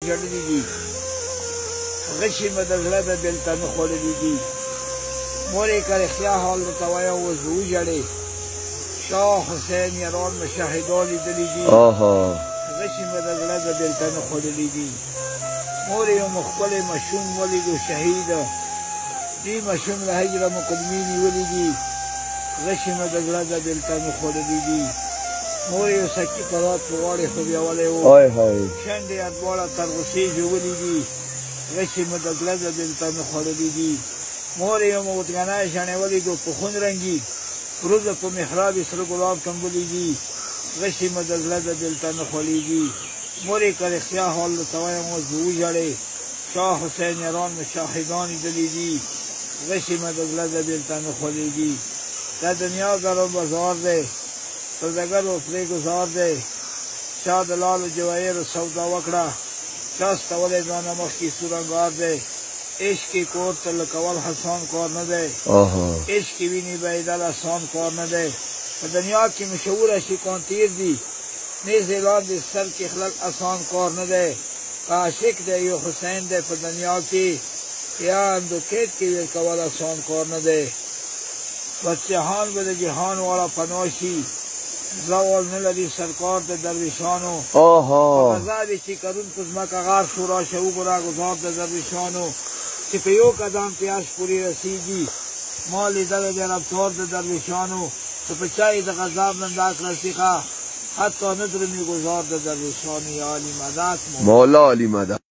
ژړلي دي، غشي مې د زړه د بېلته نه خوړلي دي. مور یې که رښتیا حال درته وایم اوس به وژړې. شاه حسین یاران مې شهیدان لیدلي دي، غشي مې د زړه د بېلته نه خوړلي دي. مور یې مو ښکلی ماشوم ولیدو شهیده، دې ماشوم له هجره مو قدمې نیولي دي، غشي مې د زړه د بېلته نه خوړلي دي. مور یې سکي په رات په غاړې خوبیولی و، شنډې یې دواړه تر غوسې ژولي دي، غشي مې د زړه د بېلته نه خوړلي دي. مور یې مو اوتګنی شڼې ولیدو په خون رنګي، وروځه په محراب یې سره ګلاب ټومبلي دي، غشي مې د زړه د بېلته نه خوړلي. مور یې که رښتیا حال درته وایم اوس به وژړې. شاه حسین یاران مې شاهدان لیدلي دي، غشي مې د زړه د بېلته نه خوړلي. دا دنیا ګرم بازار دی، سوداګرو پرې ګزار دی. چا د لالو جواهرو سودا وکړه، چا ستولی ځانه مخکې سور انګار دی. عشق کې کور ته لکول حسان کار نه دی، عشق کې وینې بهېدل اسان کار نه دی. په دنیا کې مشهوره شیطان تیر دي، نیزې لاندې سر کې خلل اسان کار نه دی. که عاشق دی یو حسین دی په دنیا کې، یا اندوکیت کې ویل کول اسان کار نه دی. بادشاهان به د جهان واړه پناه شي، زوال نه لري سرکار د درویشانو. غزا دې چې کرونکو ځمکه غار شو، راشه وګوره ګزار د درویشانو. چې په یو قدم پیاش پورې رسیږي، ما لیدلی دی رفتار د درویشانو. چې په چا یې د غضب نه ډک رسیخه، حتی نه درومي ګزار د درویشانو. یا علی مدد مولا علی مدد.